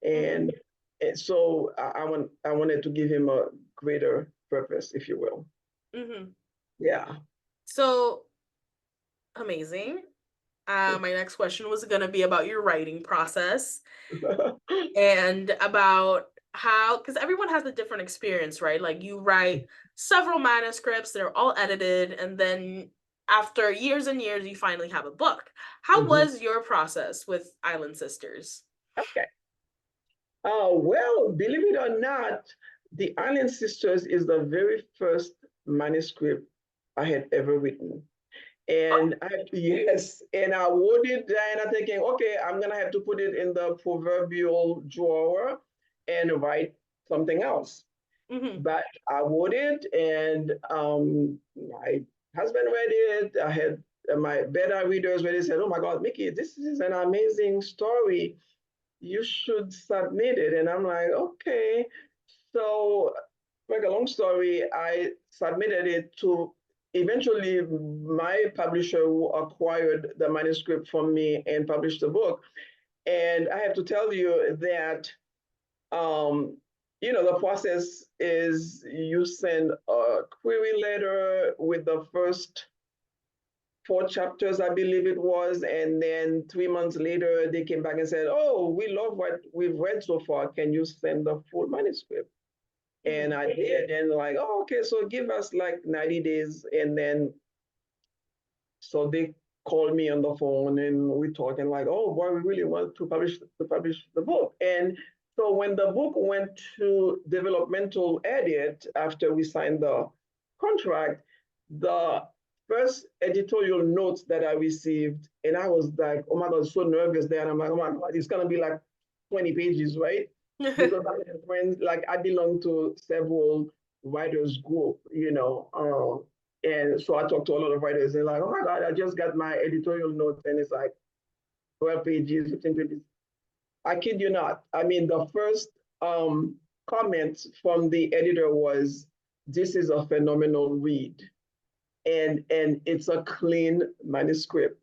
A: Mm-hmm.
B: And, so I wanted to give him a greater purpose, if you will.
A: Mm-hmm.
B: Yeah.
A: So amazing. My next question was going to be about your writing process and about how, because everyone has a different experience, right? Like you write several manuscripts, they're all edited, and then after years and years, you finally have a book. How
B: Mhm.
A: was your process with Island Sisters?
B: Okay. Well, believe it or not, the Island Sisters is the very first manuscript I had ever written. And yes, and I wrote it, Diana, thinking, okay, I'm gonna have to put it in the proverbial drawer and write something else.
A: Mm-hmm.
B: But I wrote it, and my husband read it. I had my beta readers read it. Said, "Oh my God, Micki, this is an amazing story. You should submit it." And I'm like, okay. So, make a long story, I submitted it to eventually my publisher who acquired the manuscript from me and published the book. And I have to tell you that, um, the process is you send a query letter with the first 4 chapters, I believe it was. And then 3 months later, they came back and said, oh, we love what we've read so far. Can you send the full manuscript? And
A: Mm-hmm.
B: I did. And like, oh, okay, so give us like 90 days. And then, so they called me on the phone and we talked and like, oh boy, we really want to publish the book. And so when the book went to developmental edit after we signed the contract, the first editorial notes that I received, and I was like, oh my God, so nervous there. And I'm like, oh my God, it's gonna be like 20 pages, right? Because I had friends, like I belong to several writers group, and so I talked to a lot of writers and like, oh my God, I just got my editorial notes and it's like 12 pages, 15 pages. I kid you not. I mean, the first comment from the editor was, this is a phenomenal read. And it's a clean manuscript.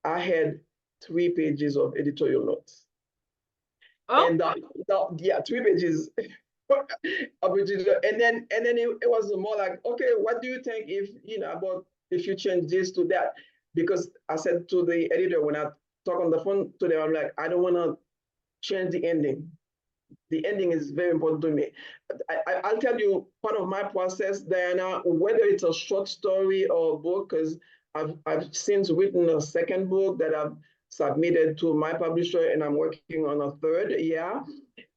B: I had 3 pages of editorial notes.
A: Oh.
B: And yeah, 3 pages and then it was more like, okay, what do you think if about if you change this to that? Because I said to the editor when I talk on the phone to them, I'm like, I don't want to change the ending. The ending is very important to me. I'll tell you part of my process, Diana, whether it's a short story or a book, because I've since written a second book that I've submitted to my publisher and I'm working on a third. Yeah.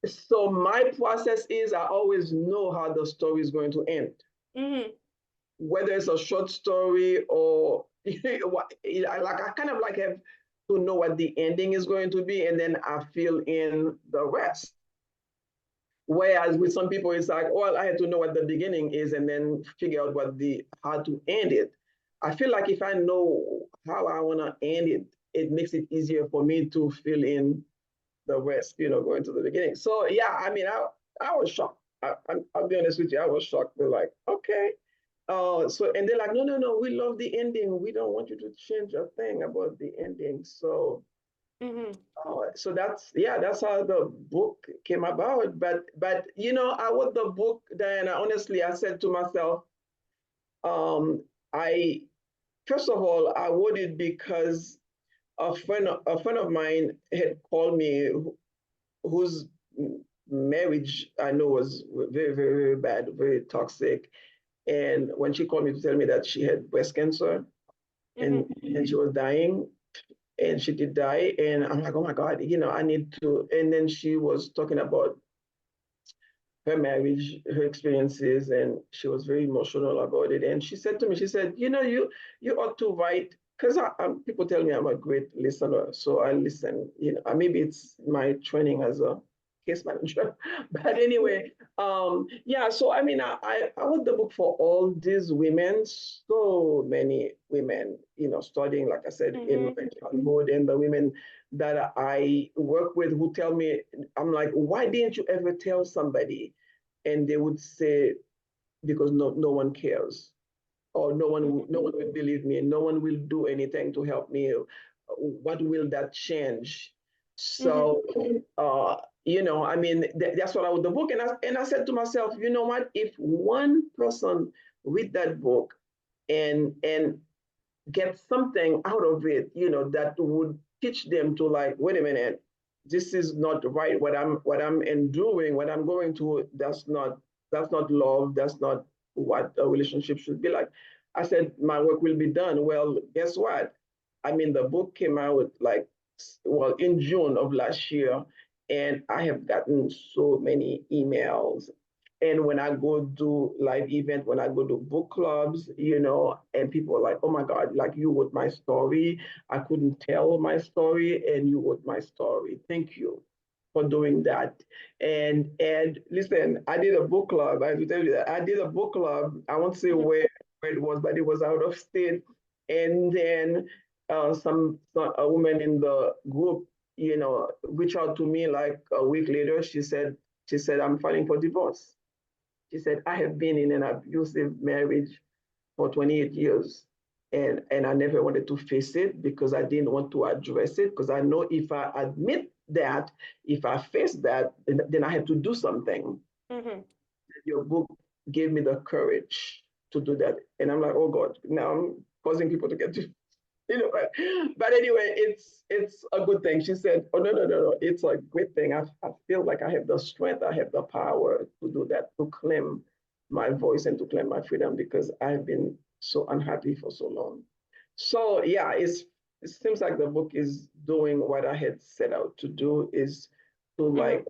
B: So my process is I always know how the story is going to end,
A: Mm-hmm.
B: whether it's a short story or I kind of like have to know what the ending is going to be, and then I fill in the rest. Whereas with some people, it's like, well, I had to know what the beginning is and then figure out how to end it. I feel like if I know how I want to end it, it makes it easier for me to fill in the rest, going to the beginning. So yeah, I mean, I was shocked. I'll be honest with you, I was shocked. They're like, okay. So and they're like, no, no, no, we love the ending. We don't want you to change a thing about the ending. So
A: Mm-hmm.
B: so that's how the book came about. But I wrote the book, Diana. Honestly, I said to myself, I first of all, I wrote it because a friend of mine had called me whose marriage I know was very, very, very bad, very toxic. And when she called me to tell me that she had breast cancer
A: Mm-hmm.
B: and she was dying, and she did die, and I'm like, oh my God, I need to. And then she was talking about her marriage, her experiences, and she was very emotional about it. And she said to me, she said, you ought to write, because people tell me I'm a great listener, so I listen. Maybe it's my training as a case manager, but anyway, yeah. So I mean, I wrote the book for all these women, so many women, studying, like I said, in Hollywood, and the women that I work with who tell me, I'm like, why didn't you ever tell somebody? And they would say, because no one cares, or no one will believe me, and no one will do anything to help me. What will that change? So, I mean, that's what I wrote the book, and I said to myself, you know what? If one person read that book and get something out of it, that would teach them to, like, wait a minute, this is not right. What I'm enduring, what I'm going through, that's not love. That's not what a relationship should be like. I said my work will be done. Well, guess what? I mean, the book came out like, well, in June of last year, and I have gotten so many emails. And when I go do live event, when I go to book clubs, and people are like, oh my God, like, you wrote my story. I couldn't tell my story, and you wrote my story. Thank you for doing that. And listen, I did a book club. I have to tell you that I did a book club. I won't say where it was, but it was out of state. And then a woman in the group, reached out to me like a week later. She said, I'm filing for divorce. She said, I have been in an abusive marriage for 28 years. And I never wanted to face it because I didn't want to address it, because I know if I admit that, if I face that, then I have to do something. Your book gave me the courage to do that. And I'm like, oh God, now I'm causing people to get to, but anyway, it's a good thing. She said, oh, no, it's a great thing. I feel like I have the strength, I have the power to do that, to claim my voice and to claim my freedom, because I've been so unhappy for so long. So yeah, it seems like the book is doing what I had set out to do, is to like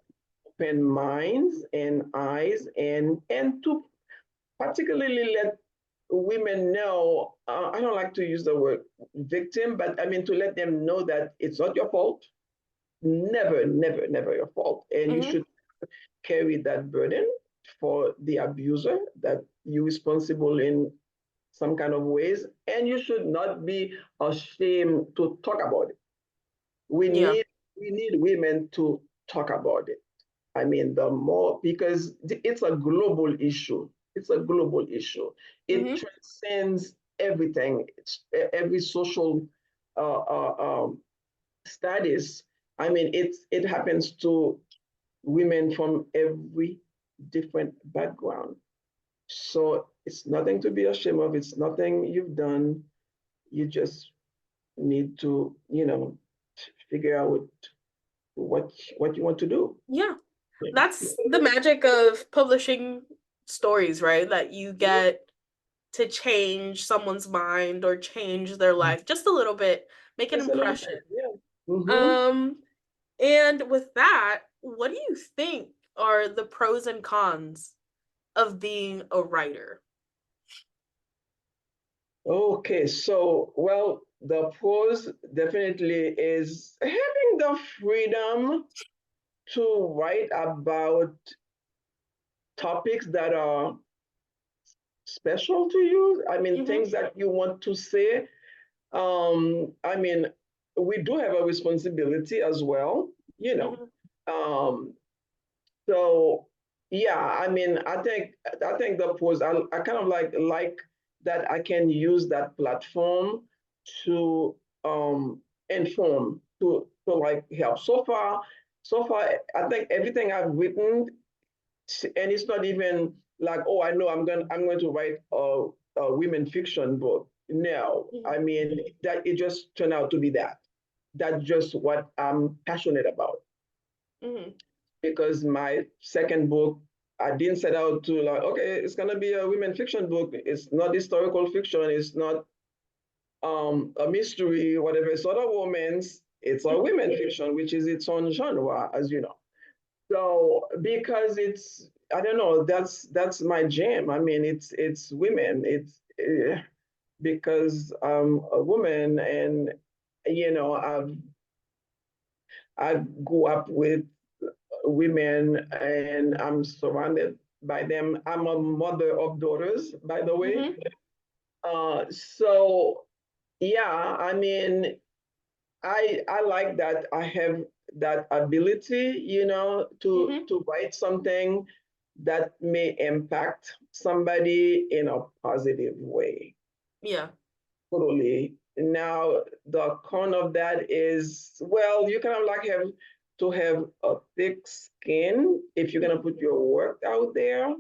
B: open minds and eyes, and to particularly let women know, I don't like to use the word victim, but I mean, to let them know that it's not your fault. Never, never, never your fault. And you should carry that burden for the abuser, that you're responsible in some kind of ways, and you should not be ashamed to talk about it. We
A: Yeah.
B: need women to talk about it. I mean, the more, because it's a global issue. It's a global issue. It transcends everything. It's every social status. I mean, it happens to women from every different background. So it's nothing to be ashamed of. It's nothing you've done. You just need to, figure out what you want to do.
A: Yeah. That's the magic of publishing stories, right? That you get to change someone's mind or change their life just a little bit, make an
B: Just a little
A: impression.
B: bit, yeah.
A: Um, and with that, what do you think are the pros and cons of being a writer?
B: Okay, so, well, the pros definitely is having the freedom to write about topics that are special to you. I mean, things that you want to say. I mean, we do have a responsibility as well, you know. Um, So yeah, I mean, I think the post, I kind of like that I can use that platform to inform, to like help. So far, I think everything I've written, and it's not even like, oh, I know I'm going to write a women fiction book. No, I mean, that it just turned out to be that. That's just what I'm passionate about, because my second book, I didn't set out to, like, okay, it's gonna be a women fiction book. It's not historical fiction. It's not a mystery, whatever. It's not a romance. It's a women fiction, which is its own genre, as you know. So because I don't know, that's my jam. I mean, it's women. It's because I'm a woman, and you know, I grew up with women, and I'm surrounded by them. I'm a mother of daughters, by the way.
A: Mm-hmm.
B: So yeah, I mean, I like that I have that ability, you know,
A: Mm-hmm.
B: to write something that may impact somebody in a positive way.
A: Yeah.
B: Totally. Now, the con of that is, well, you kind of like have to have a thick skin if you're gonna
A: Mm-hmm.
B: put your work out there,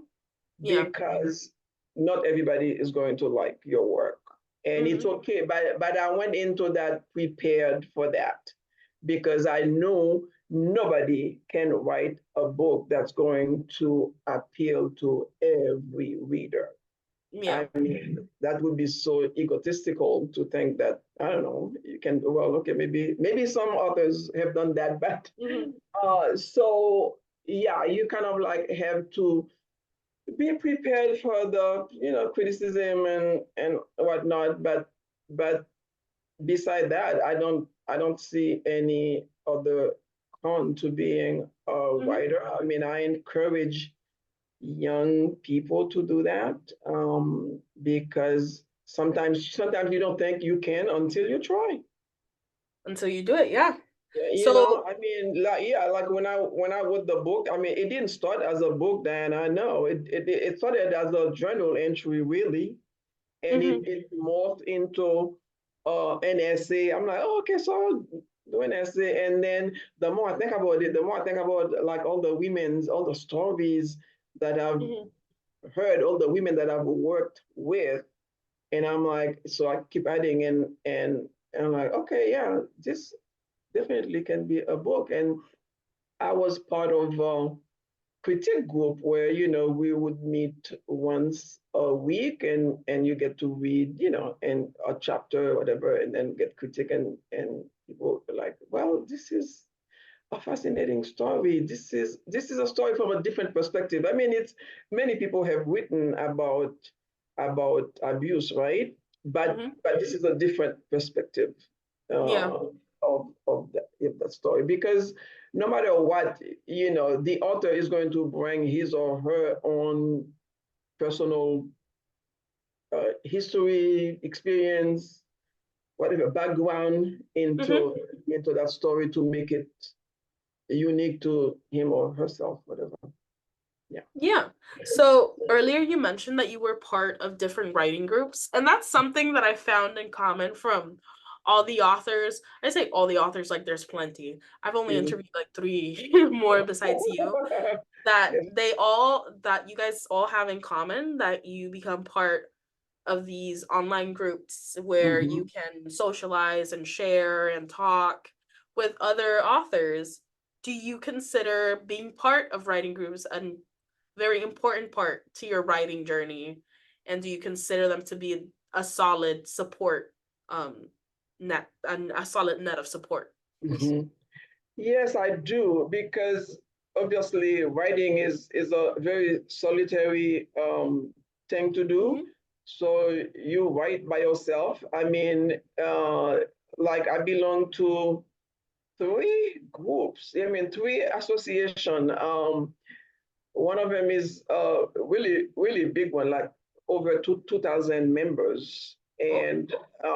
A: Yeah.
B: because not everybody is going to like your work. And it's
A: Mm-hmm.
B: okay, but I went into that prepared for that because I knew nobody can write a book that's going to appeal to every reader.
A: Yeah.
B: I mean, that would be so egotistical to think that, I don't know, you can, well, okay, maybe some authors have done that, but
A: Mm-hmm.
B: so yeah, you kind of like have to be prepared for the, you know, criticism and whatnot. But beside that, I don't see any other con to being a
A: Mm-hmm.
B: writer. I mean, I encourage young people to do that, because sometimes you don't think you can until you try.
A: Until you do it, yeah.
B: You know,
A: So,
B: I mean, like, yeah, like when I wrote the book, I mean, it didn't start as a book, Dan. I know it started as a journal entry, really, and
A: mm-hmm.
B: it morphed into an essay. I'm like, oh, okay, so I'll do an essay, and then the more I think about it, the more I think about like all the stories that I've
A: Mm-hmm.
B: heard, all the women that I've worked with, and I'm like, so I keep adding, and I'm like, okay, yeah, this definitely can be a book. And I was part of a critique group where, you know, we would meet once a week, and you get to read, you know, and a chapter or whatever, and then get critique, and people are like, well, this is a fascinating story. This is a story from a different perspective. I mean, it's many people have written about abuse, right?
A: Mm-hmm.
B: But this is a different perspective
A: Yeah.
B: uh, of that story, because no matter what, you know, the author is going to bring his or her own personal history, experience, whatever background
A: Mm-hmm.
B: into that story to make it unique to him or herself, whatever. Yeah.
A: Yeah. So earlier you mentioned that you were part of different writing groups, and that's something that I found in common from all the authors. I say all the authors, like there's plenty. I've only
B: Yeah.
A: interviewed like three more besides you.
B: Yes.
A: That you guys all have in common that you become part of these online groups where you
B: Mhm.
A: can socialize and share and talk with other authors. Do you consider being part of writing groups a very important part to your writing journey? And do you consider them to be a solid support net and a solid net of support?
B: Mhm. Yes, I do, because obviously writing is a very solitary thing to do.
A: Mm-hmm.
B: So you write by yourself. I mean, like I belong to three groups. I mean, three association. One of them is a really, really big one, like over 2,000 members.
A: Oh.
B: And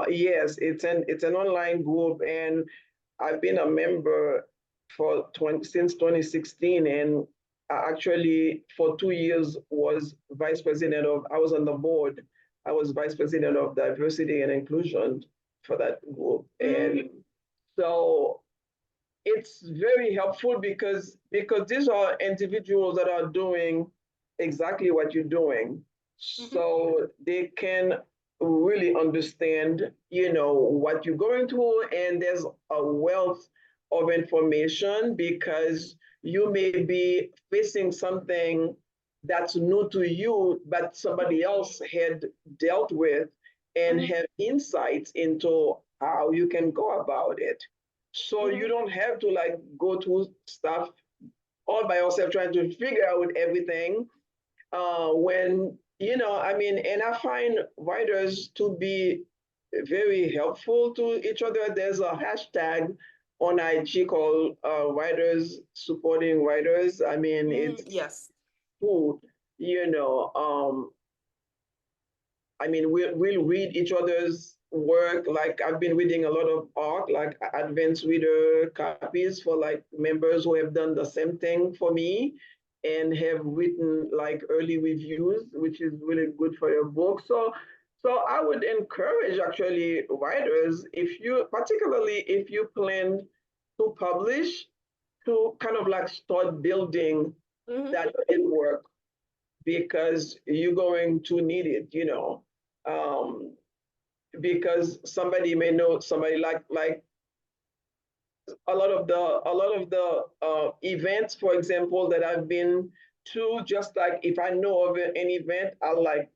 B: yes, it's an online group, and I've been a member since 2016, and I actually for 2 years was vice president of. I was on the board. I was vice president of diversity and inclusion for that group,
A: Mm-hmm.
B: and so it's very helpful because these are individuals that are doing exactly what you're doing,
A: Mm-hmm.
B: so they can really understand, you know, what you're going through, and there's a wealth of information because you may be facing something that's new to you but somebody else had dealt with and
A: Mm-hmm.
B: have insights into how you can go about it, so you
A: Mm-hmm.
B: don't have to like go through stuff all by yourself trying to figure out everything. When, I mean, and I find writers to be very helpful to each other. There's a hashtag on IG called Writers Supporting Writers. I mean, it's
A: Yes.
B: cool, you know. I mean, we'll read each other's work. Like I've been reading a lot of art, like advanced reader copies for like members who have done the same thing for me and have written like early reviews, which is really good for your book. So I would encourage actually writers, if you, particularly if you plan to publish, to kind of like start building that network because you're going to need it, um, because somebody may know somebody like a lot of the events, for example, that I've been to. Just like if I know of an event, I'll like.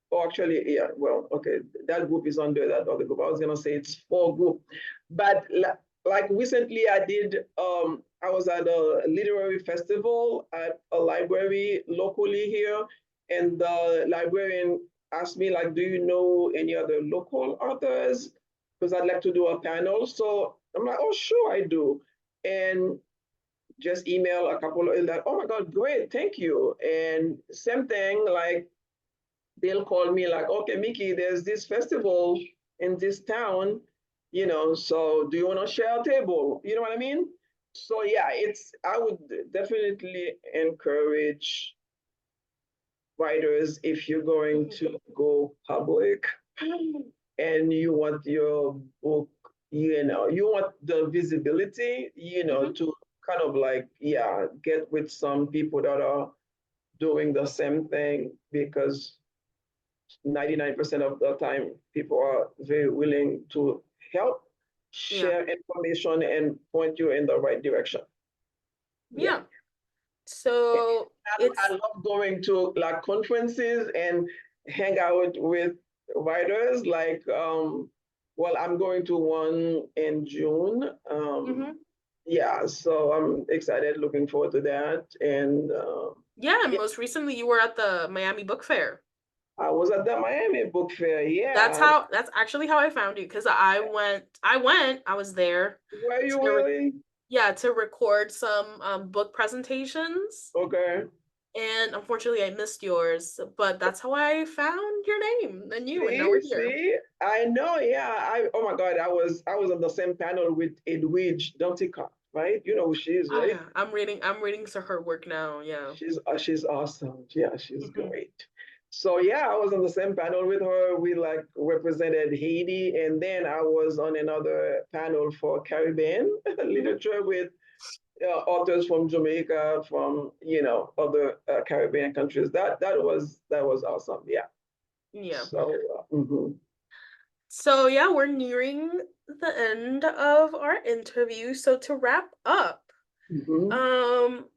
B: Oh, actually, yeah. Well, okay, that group is under that other group. I was gonna say it's 4 group, but like recently, I was at a literary festival at a library locally here, and the librarian asked me like, "Do you know any other local authors? Because I'd like to do a panel." So I'm like, "Oh, sure, I do," and just email a couple of like, "Oh my God, great, thank you." And same thing, like they'll call me like, "Okay, Micki, there's this festival in this town, so do you want to share a table?" You know what I mean? So yeah, I would definitely encourage writers, if you're going to go public and you want your book, you want the visibility, to kind of like, yeah, get with some people that are doing the same thing, because 99% of the time people are very willing to help
A: Yeah.
B: share information and point you in the right direction. Yeah.
A: Yeah. So
B: I
A: it's
B: love going to like conferences and hang out with writers. Like, well, I'm going to one in June. Yeah, so I'm excited, looking forward to that. And
A: yeah, and
B: yeah,
A: most recently you were at the Miami Book Fair.
B: I was at the Miami Book Fair.
A: That's
B: Yeah,
A: how that's actually how I found you, because I was there
B: were you
A: to
B: really?
A: to record some book presentations,
B: Okay.
A: and unfortunately I missed yours, but that's how I found your name and you, and now
B: See,
A: we're here.
B: see, I know, yeah. Oh my God, I was on the same panel with Edwidge Dantica, right? You know who she is,
A: Oh
B: right?
A: yeah, I'm reading to her work now. Yeah.
B: She's awesome. Yeah, she's great. So yeah, I was on the same panel with her. We like represented Haiti, and then I was on another panel for Caribbean literature with authors from Jamaica, from other Caribbean countries. That was awesome. Yeah.
A: Yeah.
B: So.
A: So yeah, we're nearing the end of our interview. So to wrap up,
B: Mhm.
A: um,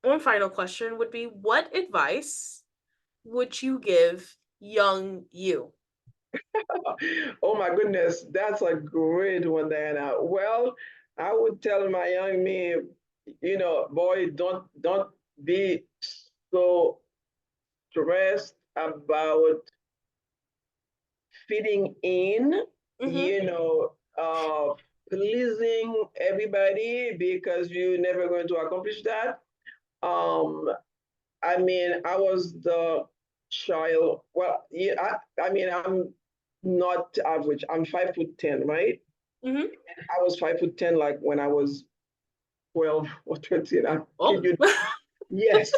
A: one final question would be, what advice would you give young you?
B: Oh my goodness, that's a great one, Diana. Well, I would tell my young me, boy, don't be so stressed about fitting in,
A: Mm-hmm.
B: you know, pleasing everybody, because you're never going to accomplish that. Um, I mean, I was the child. Well, yeah, I mean, I'm not average. I'm 5'10", right?
A: Mm-hmm.
B: I was 5'10", like when I was 12 or 13. I kid
A: Oh.
B: you. Yes.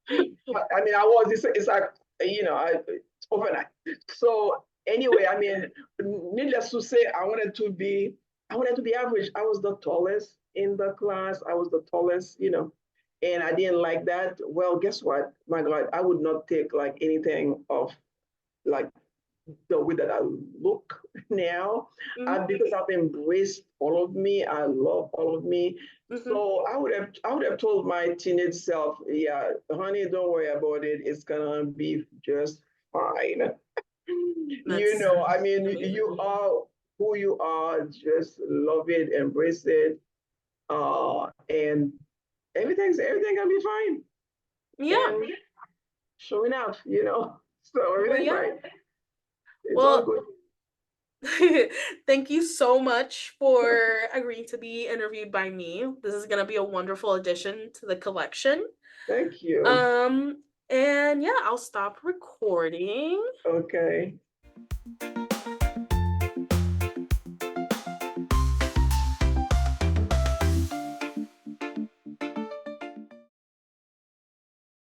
B: I mean, I was. It's like it's overnight. So anyway, I mean, needless to say, I wanted to be average. I was the tallest in the class. I was the tallest, and I didn't like that. Well, guess what? My God, I would not take like anything of like the way that I look now,
A: Mm-hmm.
B: because I've embraced all of me. I love all of me.
A: Mm-hmm.
B: So I would have told my teenage self, yeah, honey, don't worry about it. It's gonna be just fine.
A: That's
B: I mean,
A: amazing.
B: you are who you are. Just love it, embrace it, and everything gonna be fine.
A: Yeah.
B: And sure enough, so
A: Well,
B: everything's
A: yeah.
B: fine. It's all
A: Well,
B: good.
A: thank you so much for agreeing to be interviewed by me. This is gonna be a wonderful addition to the collection.
B: Thank you.
A: Um, and yeah, I'll stop recording.
B: Okay.